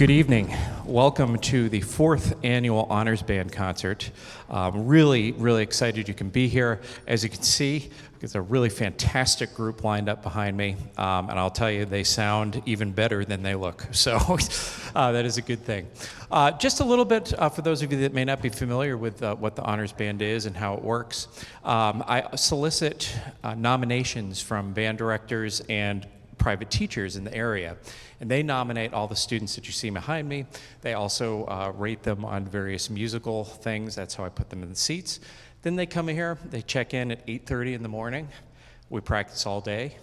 Good evening. Welcome to the 4th annual Honors Band concert. Really excited you can be here. As you can see, it's a really fantastic group lined up behind me, and I'll tell you, they sound even better than they look, so that is a good thing. Just a little bit, for those of you that may not be familiar with what the Honors Band is and how it works, I solicit nominations from band directors and private teachers in the area. And they nominate all the students that you see behind me. They also rate them on various musical things. That's how I put them in the seats. Then they come here, they check in at 8:30 in the morning. We practice all day,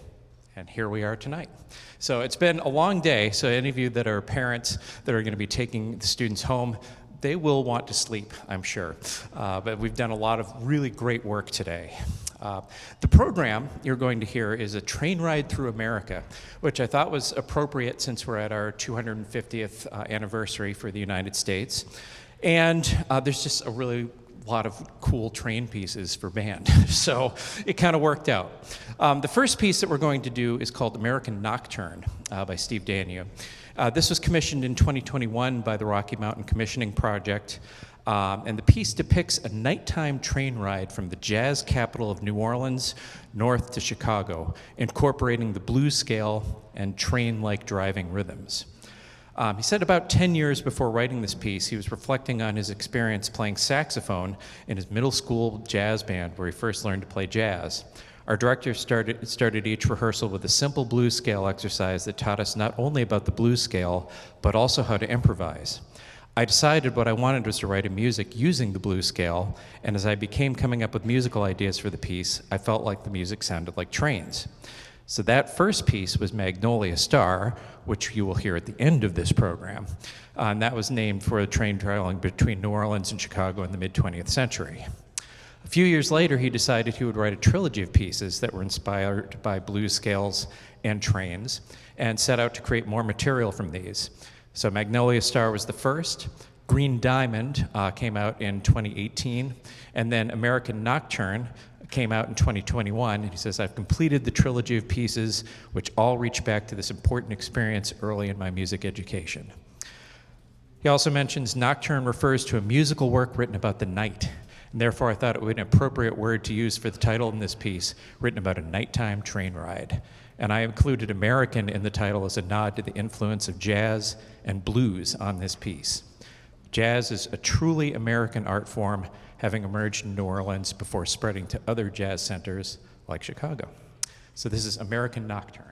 and here we are tonight. So it's been a long day, so any of you that are parents that are gonna be taking the students home, they will want to sleep, I'm sure. But we've done a lot of really great work today. The program you're going to hear is a train ride through America, which I thought was appropriate since we're at our 250th anniversary for the United States. And there's just a really lot of cool train pieces for band, so it kind of worked out. The first piece that we're going to do is called American Nocturne by Steve Daniel. This was commissioned in 2021 by the Rocky Mountain Commissioning Project. And the piece depicts a nighttime train ride from the jazz capital of New Orleans north to Chicago, incorporating the blues scale and train-like driving rhythms. He said about 10 years before writing this piece, he was reflecting on his experience playing saxophone in his middle school jazz band where he first learned to play jazz. Our director started each rehearsal with a simple blues scale exercise that taught us not only about the blues scale, but also how to improvise. I decided what I wanted was to write a music using the blues scale, and as I became coming up with musical ideas for the piece, I felt like the music sounded like trains. So that first piece was Magnolia Star, which you will hear at the end of this program, and that was named for a train traveling between New Orleans and Chicago in the mid-20th century. A few years later, he decided he would write a trilogy of pieces that were inspired by blues scales and trains, and set out to create more material from these. So Magnolia Star was the first, Green Diamond came out in 2018, and then American Nocturne came out in 2021, and he says, I've completed the trilogy of pieces which all reach back to this important experience early in my music education. He also mentions Nocturne refers to a musical work written about the night, and therefore I thought it would be an appropriate word to use for the title in this piece, written about a nighttime train ride. And I included American in the title as a nod to the influence of jazz and blues on this piece. Jazz is a truly American art form, having emerged in New Orleans before spreading to other jazz centers like Chicago. So this is American Nocturne.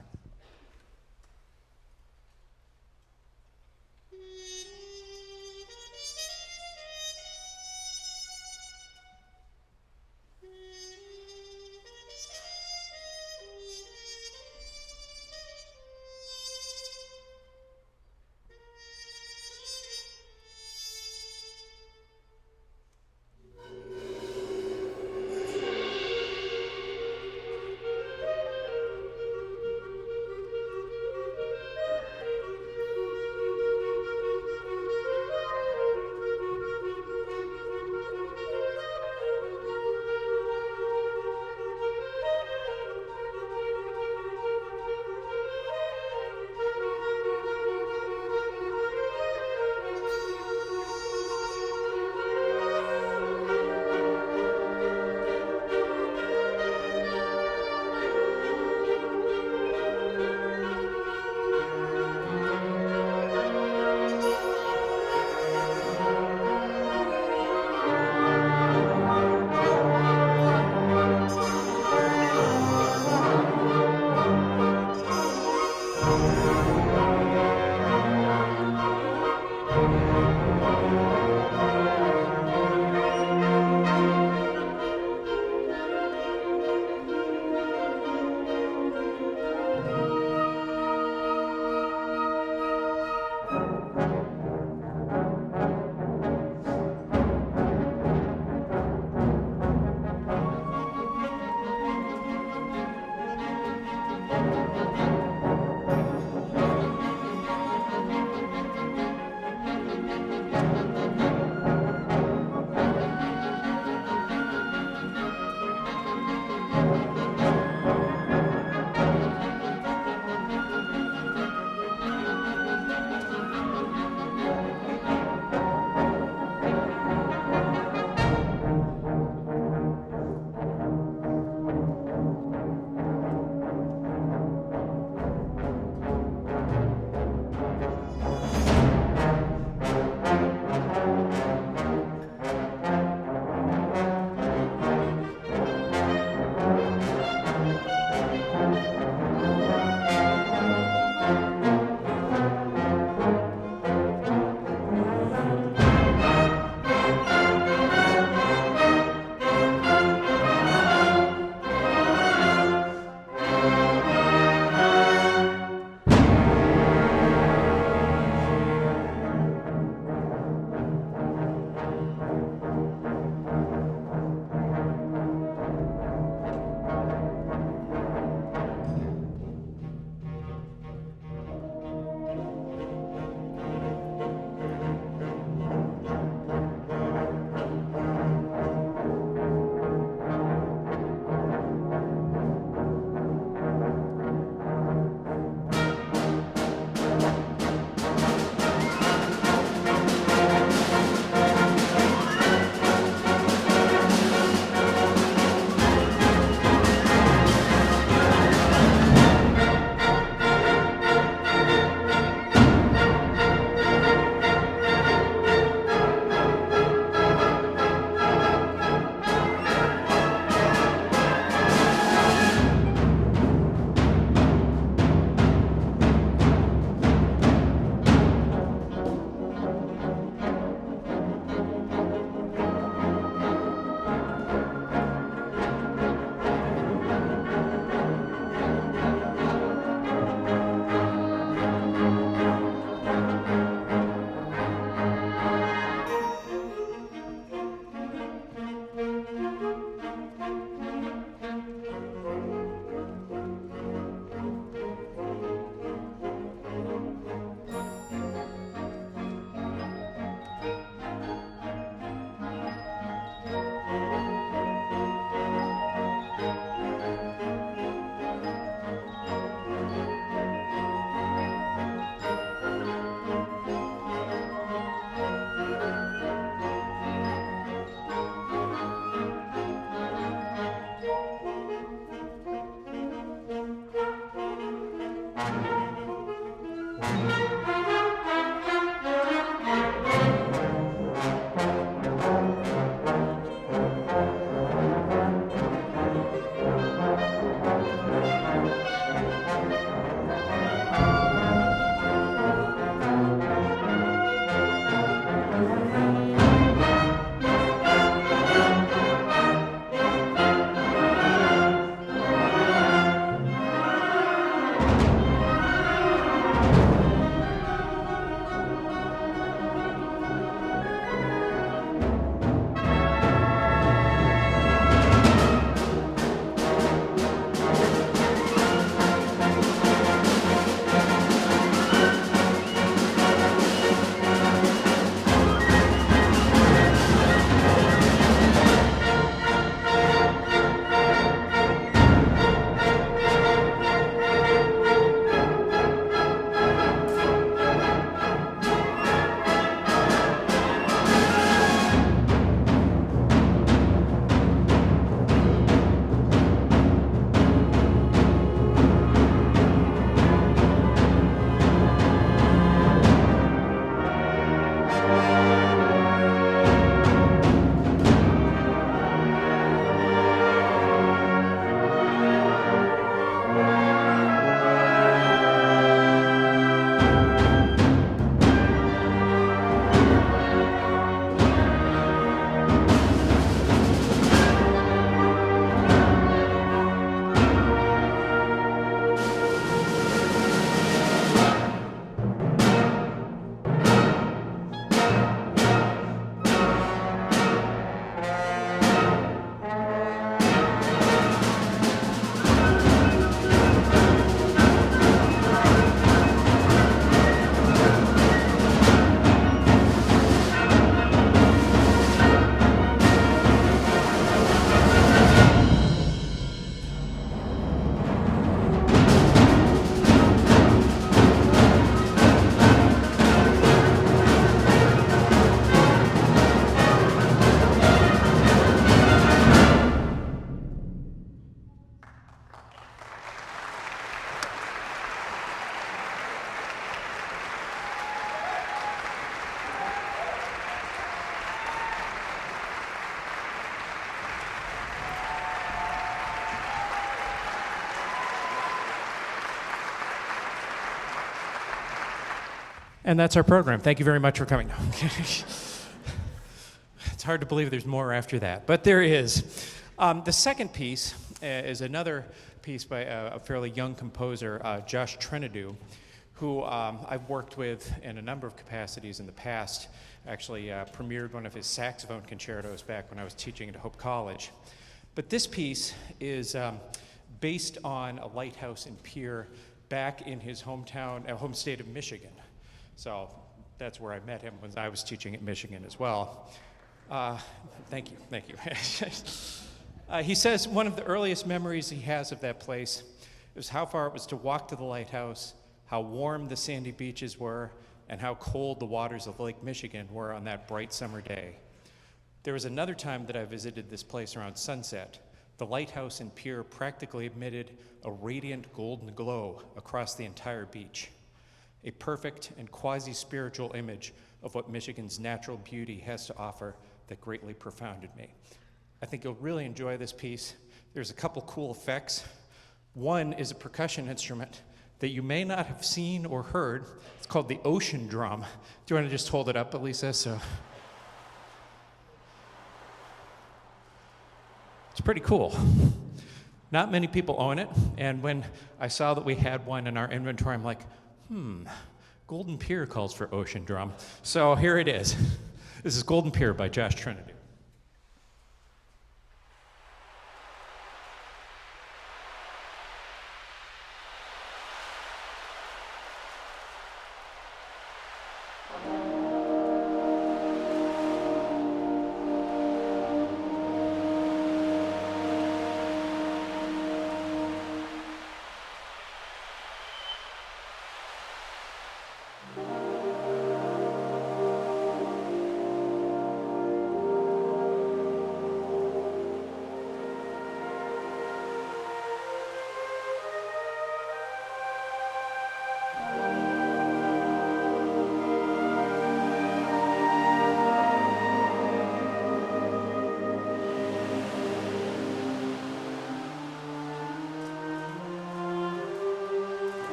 And that's our program. Thank you very much for coming. It's hard to believe there's more after that, but there is. The second piece is another piece by a fairly young composer, Josh Trinidou, who I've worked with in a number of capacities in the past. Actually premiered one of his saxophone concertos back when I was teaching at Hope College. But this piece is based on a lighthouse and pier back in his hometown, home state of Michigan. So that's where I met him when I was teaching at Michigan as well. Thank you. He says one of the earliest memories he has of that place was how far it was to walk to the lighthouse, how warm the sandy beaches were, and how cold the waters of Lake Michigan were on that bright summer day. There was another time that I visited this place around sunset. The lighthouse and pier practically emitted a radiant golden glow across the entire beach, a perfect and quasi-spiritual image of what Michigan's natural beauty has to offer that greatly profounded me. I think you'll really enjoy this piece. There's a couple cool effects. One is a percussion instrument that you may not have seen or heard. It's called the ocean drum. Do you want to just hold it up, Elisa? So it's pretty cool. Not many people own it, and when I saw that we had one in our inventory, I'm like, Golden Pier calls for ocean drum. So here it is. This is Golden Pier by Josh Trinidou.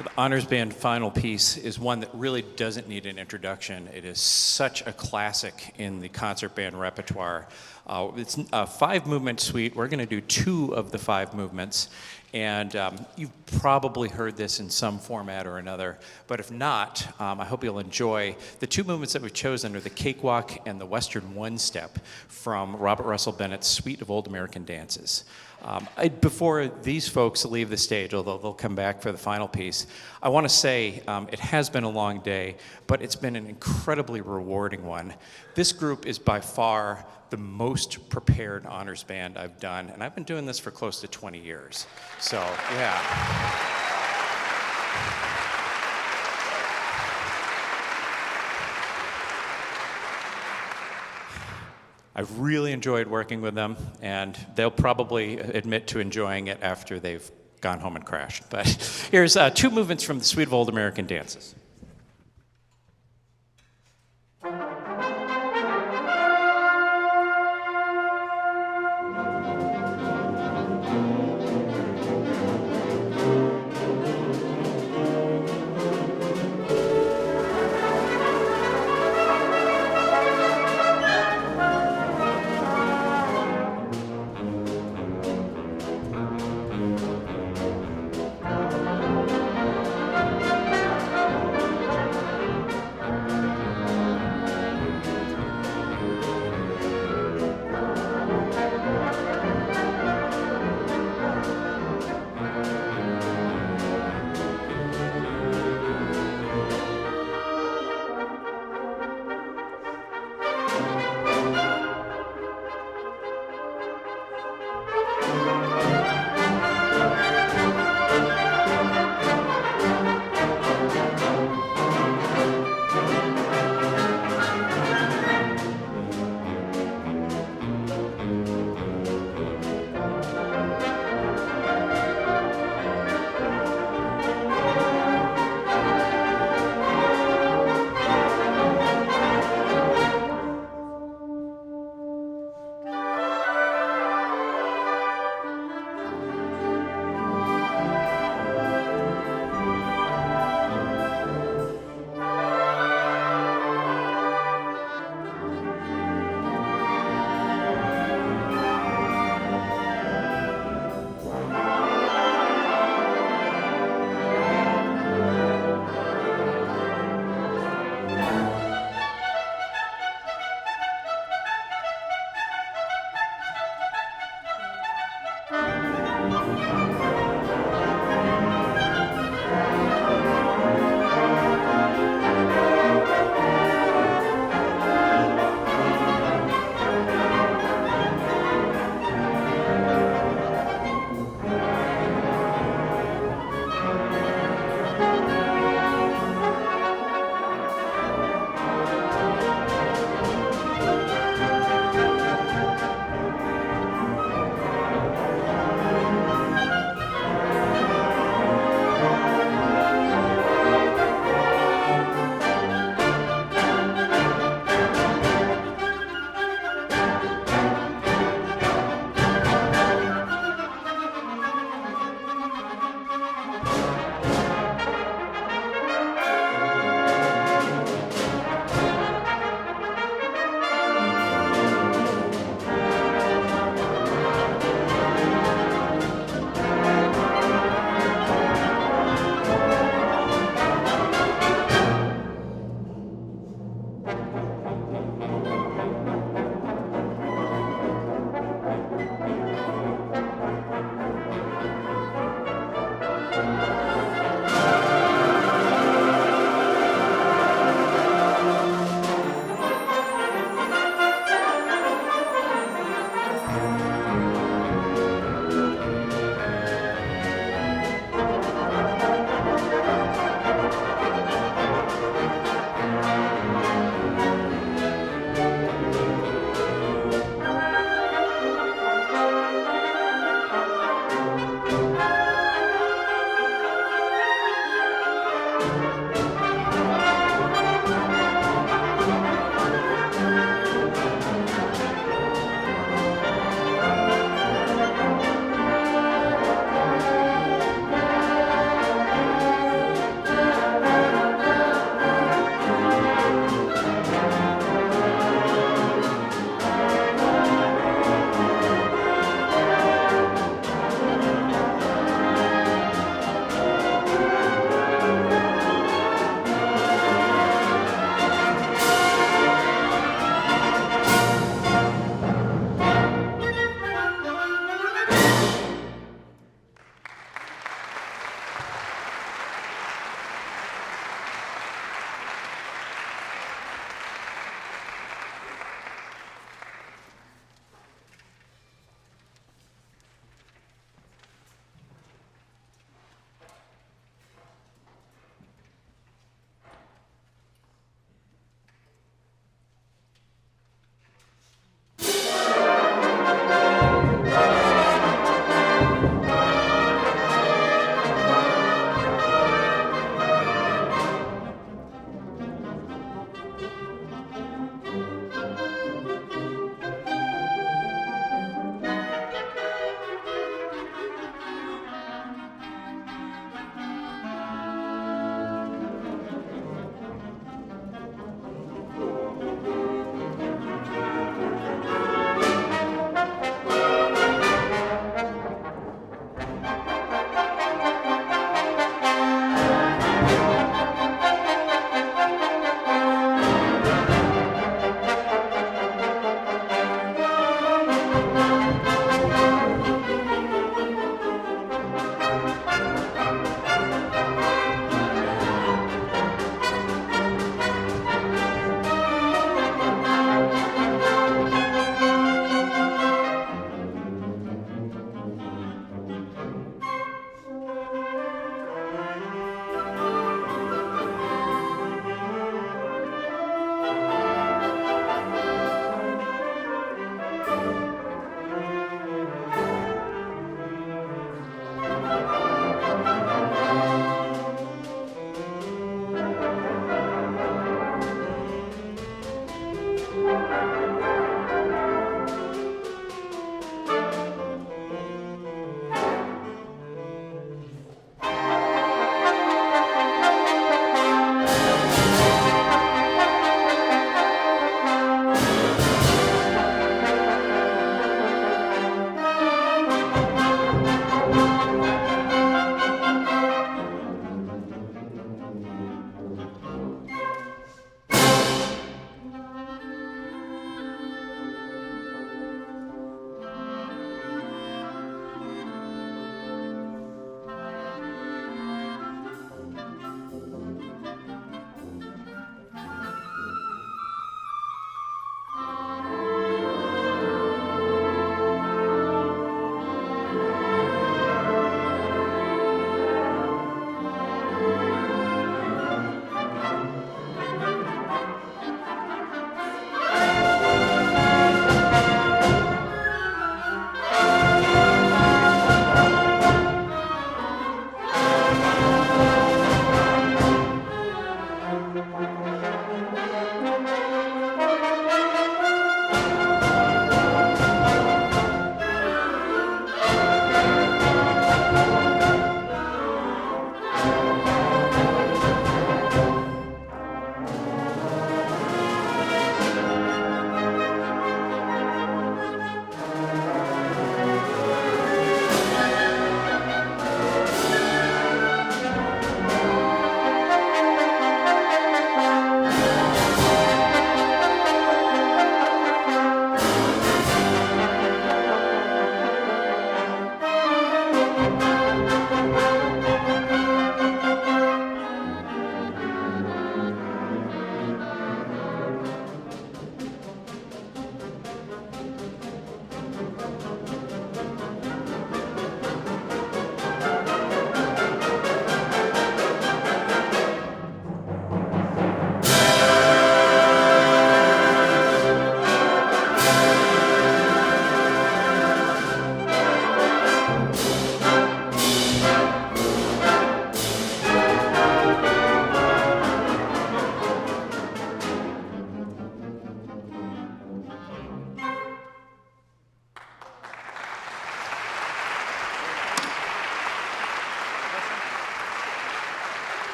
The Honors Band final piece is one that really doesn't need an introduction. It is such a classic in the concert band repertoire. It's a 5-movement suite. We're going to do 2 of the 5 movements. And you've probably heard this in some format or another. But if not, I hope you'll enjoy the 2 movements that we've chosen are the Cakewalk and the Western One-Step from Robert Russell Bennett's Suite of Old American Dances. Before these folks leave the stage, although they'll come back for the final piece, I want to say it has been a long day, but it's been an incredibly rewarding one. This group is by far the most prepared honors band I've done, and I've been doing this for close to 20 years. So, yeah. I've really enjoyed working with them, and they'll probably admit to enjoying it after they've gone home and crashed. But here's 2 movements from the Suite of Old American Dances.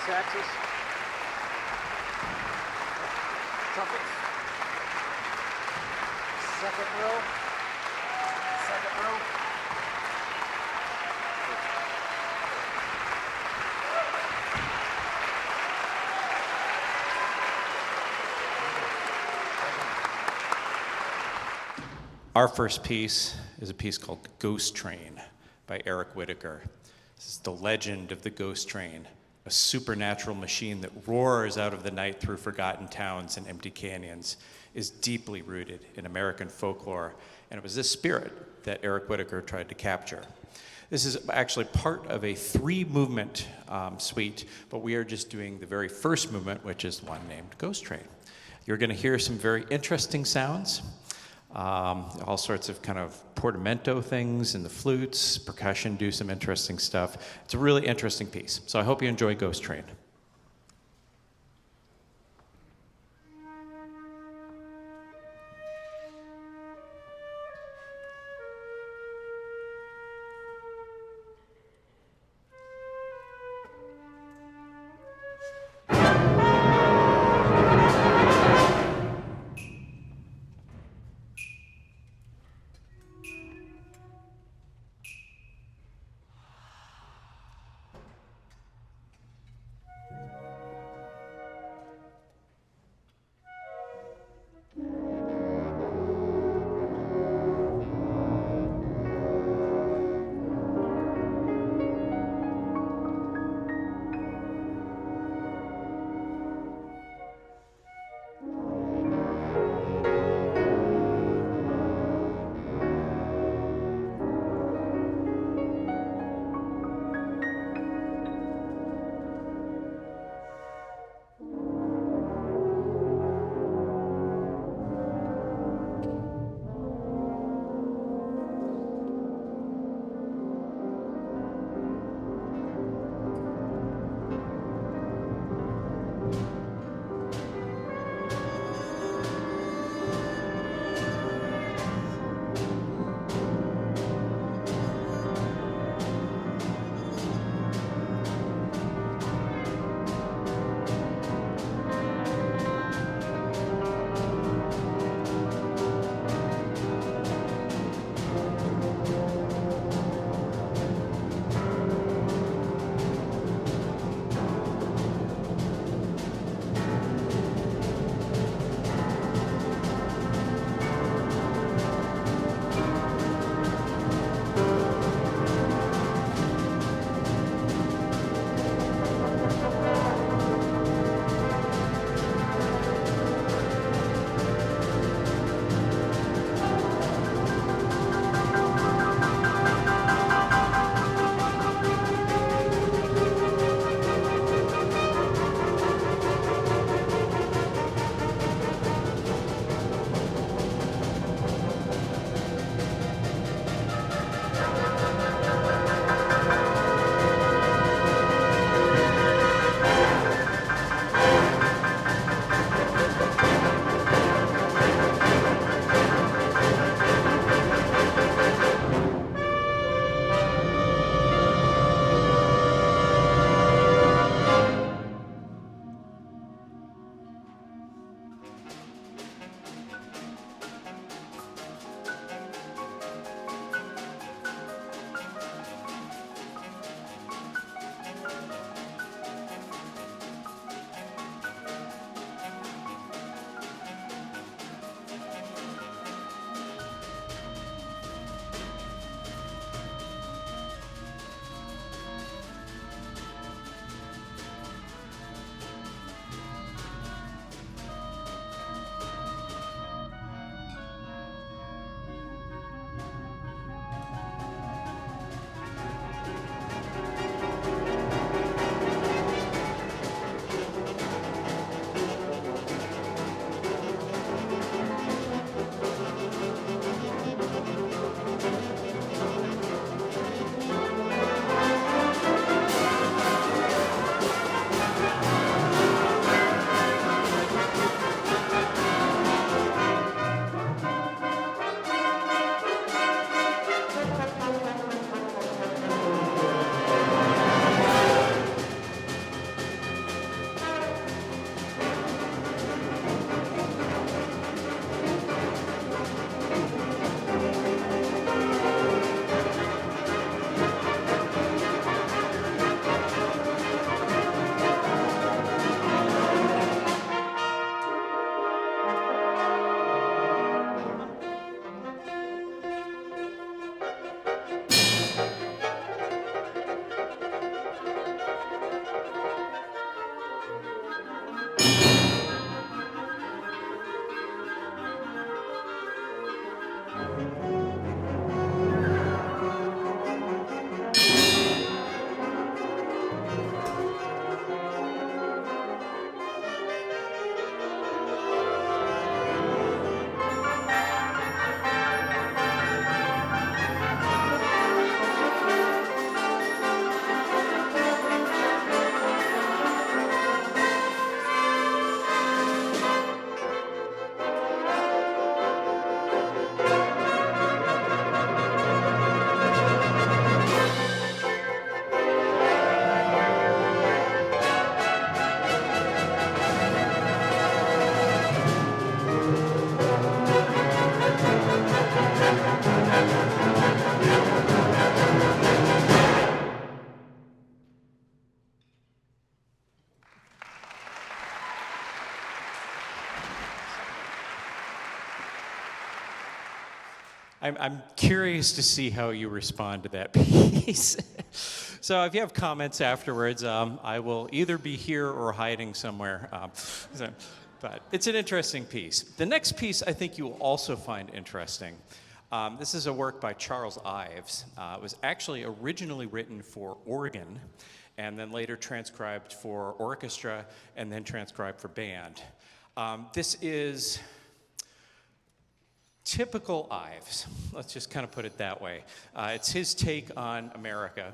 saxes, trumpets, second row, second row. Our first piece is a piece called Ghost Train by Eric Whitacre. This is the legend of the ghost train, a supernatural machine that roars out of the night through forgotten towns and empty canyons, is deeply rooted in American folklore, and it was this spirit that Eric Whitacre tried to capture. This is actually part of a three-movement suite, but we are just doing the very first movement, which is one named Ghost Train. You're going to hear some very interesting sounds. all sorts of kind of portamento things and the flutes, percussion, do some interesting stuff. It's a really interesting piece. So I hope you enjoy Ghost Train. I'm curious to see how you respond to that piece. So if you have comments afterwards, I will either be here or hiding somewhere. But it's an interesting piece. The next piece I think you will also find interesting. This is a work by Charles Ives. It was actually originally written for organ and then later transcribed for orchestra and then transcribed for band. This is typical Ives. Let's just kind of put it that way. It's his take on America,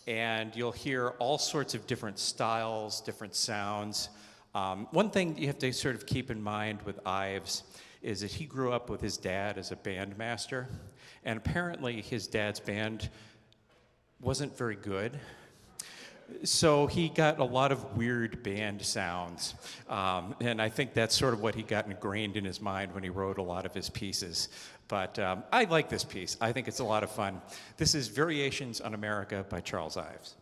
and you'll hear all sorts of different styles, different sounds. One thing you have to sort of keep in mind with Ives is that he grew up with his dad as a bandmaster, and apparently his dad's band wasn't very good. So he got a lot of weird band sounds, and I think that's sort of what he got ingrained in his mind when he wrote a lot of his pieces. But I like this piece. I think it's a lot of fun. This is Variations on America by Charles Ives.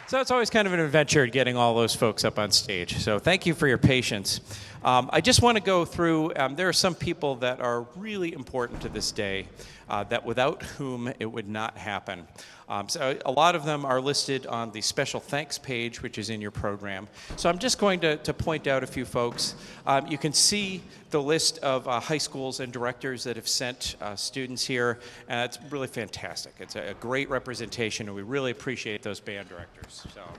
So it's always kind of an adventure getting all those folks up on stage. So thank you for your patience. I just want to go through, there are some people that are really important to this day. that without whom it would not happen. So a lot of them are listed on the special thanks page, which is in your program. So I'm just going to point out a few folks. You can see the list of high schools and directors that have sent students here, and it's really fantastic. It's a great representation, and we really appreciate those band directors. So, yeah.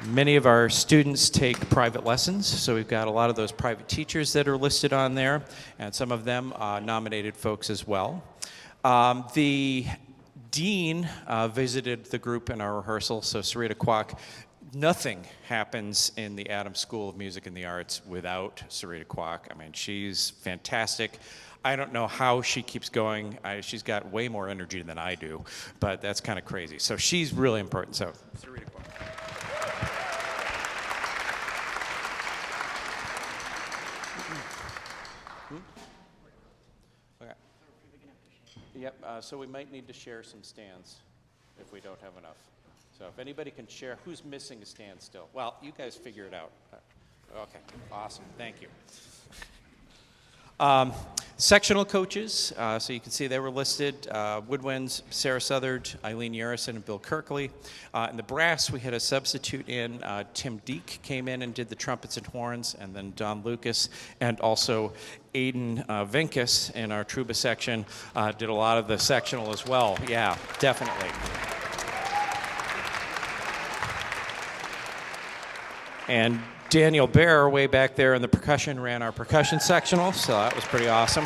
Many of our students take private lessons, so we've got a lot of those private teachers that are listed on there, and some of them nominated folks as well. The dean visited the group in our rehearsal, so Sarita Kwok. Nothing happens in the Adams School of Music and the Arts without Sarita Kwok. I mean, she's fantastic. I don't know how she keeps going. She's got way more energy than I do, but that's kind of crazy. So she's really important. So, Sarita Kwok. Okay. Yep, so we might need to share some stands if we don't have enough. So if anybody can share, who's missing a stand still? Well, you guys figure it out. Okay, awesome, thank you. Sectional coaches, so you can see they were listed. Woodwinds, Sarah Southard, Eileen Yarrison, and Bill Kirkley. In the brass, we had a substitute in. Tim Deek came in and did the trumpets and horns, and then Don Lucas, and also Aiden Venkus in our tuba section did a lot of the sectional as well. Yeah, definitely. And Daniel Bear, way back there in the percussion, ran our percussion sectional, so that was pretty awesome.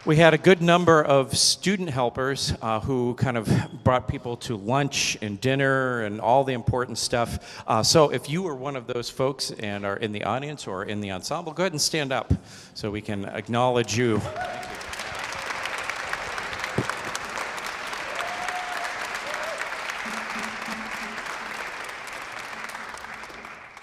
We had a good number of student helpers who kind of brought people to lunch and dinner and all the important stuff. So if you were one of those folks and are in the audience or in the ensemble, go ahead and stand up so we can acknowledge you.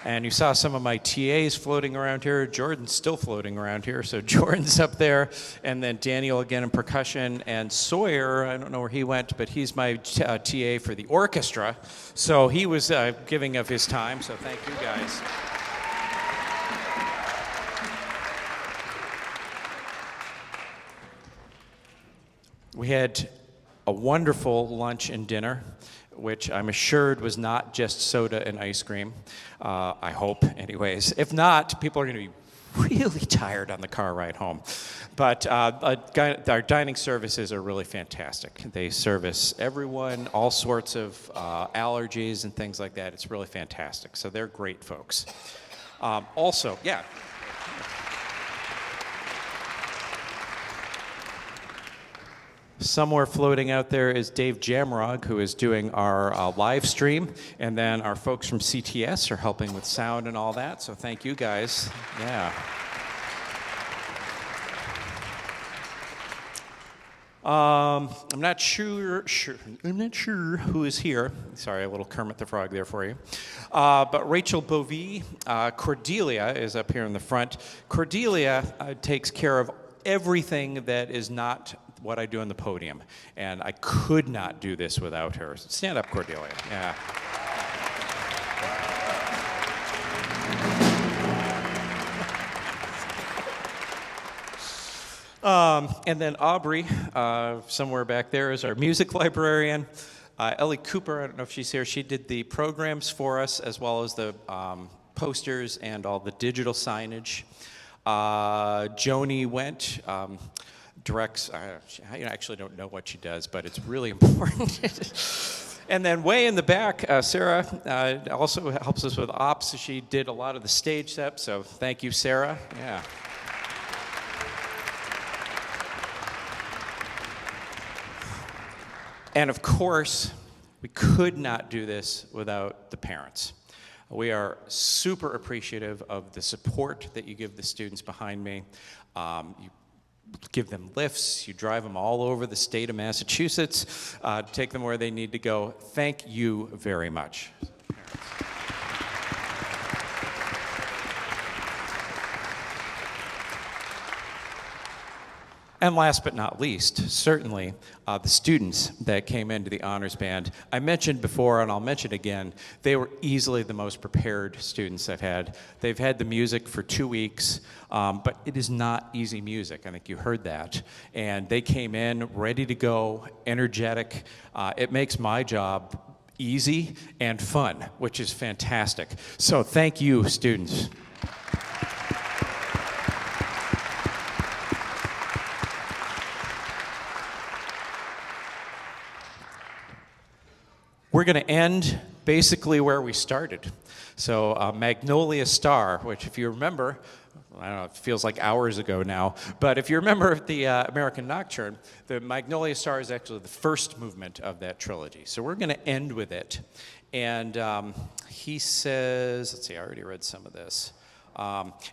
And you saw some of my TAs floating around here. Jordan's still floating around here, so Jordan's up there. And then Daniel again in percussion. And Sawyer, I don't know where he went, but he's my TA for the orchestra. So he was giving of his time, so thank you guys. We had a wonderful lunch and dinner, which I'm assured was not just soda and ice cream. I hope, anyways. If not, people are going to be really tired on the car ride home. But our dining services are really fantastic. They service everyone, all sorts of allergies and things like that. It's really fantastic. So they're great folks. Also, yeah. Somewhere floating out there is Dave Jamrog, who is doing our live stream, and then our folks from CTS are helping with sound and all that, so thank you guys. Yeah. I'm not sure who is here. Sorry, a little Kermit the Frog there for you. But Rachel Bovee, Cordelia is up here in the front. Cordelia takes care of everything that is not what I do on the podium, and I could not do this without her. Stand up, Cordelia. Yeah. And then Aubrey, somewhere back there, is our music librarian. Ellie Cooper, I don't know if she's here, she did the programs for us as well as the posters and all the digital signage. Joni Went, directs, I actually don't know what she does, but it's really important. And then way in the back, Sarah also helps us with ops. She did a lot of the stage steps, so thank you, Sarah. Yeah. And of course, we could not do this without the parents. We are super appreciative of the support that you give the students behind me. You give them lifts, you drive them all over the state of Massachusetts, take them where they need to go. Thank you very much. And last but not least, certainly the students that came into the honors band. I mentioned before, and I'll mention again, they were easily the most prepared students I've had. They've had the music for 2 weeks, but it is not easy music. I think you heard that. And they came in ready to go, energetic. It makes my job easy and fun, which is fantastic. So thank you, students. We're going to end basically where we started. So Magnolia Star, which if you remember, I don't know, it feels like hours ago now, but if you remember the American Nocturne, the Magnolia Star is actually the first movement of that trilogy. So we're going to end with it. And he says, let's see, I already read some of this.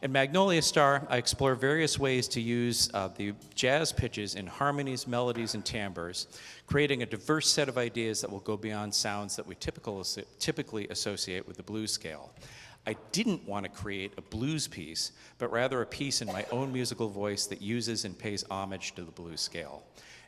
In Magnolia Star, I explore various ways to use the jazz pitches in harmonies, melodies, and timbres, creating a diverse set of ideas that will go beyond sounds that we typically associate with the blues scale. I didn't want to create a blues piece, but rather a piece in my own musical voice that uses and pays homage to the blues scale.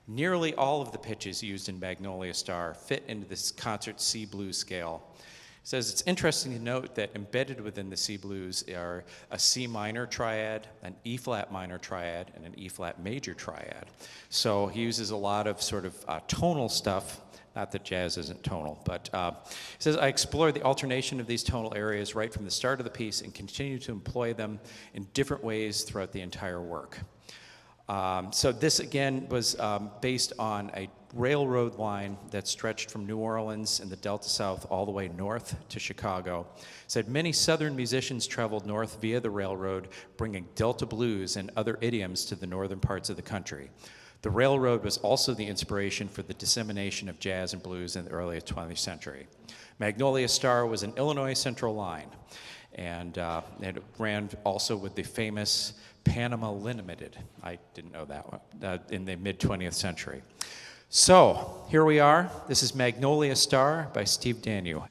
Nearly all of the pitches used in Magnolia Star fit into this concert C blues scale. It says it's interesting to note that embedded within the C blues are a C minor triad, an E flat minor triad, and an E flat major triad. So he uses a lot of sort of tonal stuff. Not that jazz isn't tonal, but it says, I explore the alternation of these tonal areas right from the start of the piece and continue to employ them in different ways throughout the entire work. So this, again, was based on a railroad line that stretched from New Orleans in the Delta South all the way north to Chicago. It said many Southern musicians traveled north via the railroad, bringing Delta blues and other idioms to the northern parts of the country. The railroad was also the inspiration for the dissemination of jazz and blues in the early 20th century. Magnolia Star was an Illinois Central line, and it ran also with the famous Panama Limited. I didn't know that one, in the mid-20th century. So, here we are. This is Magnolia Star by Steve Daniel.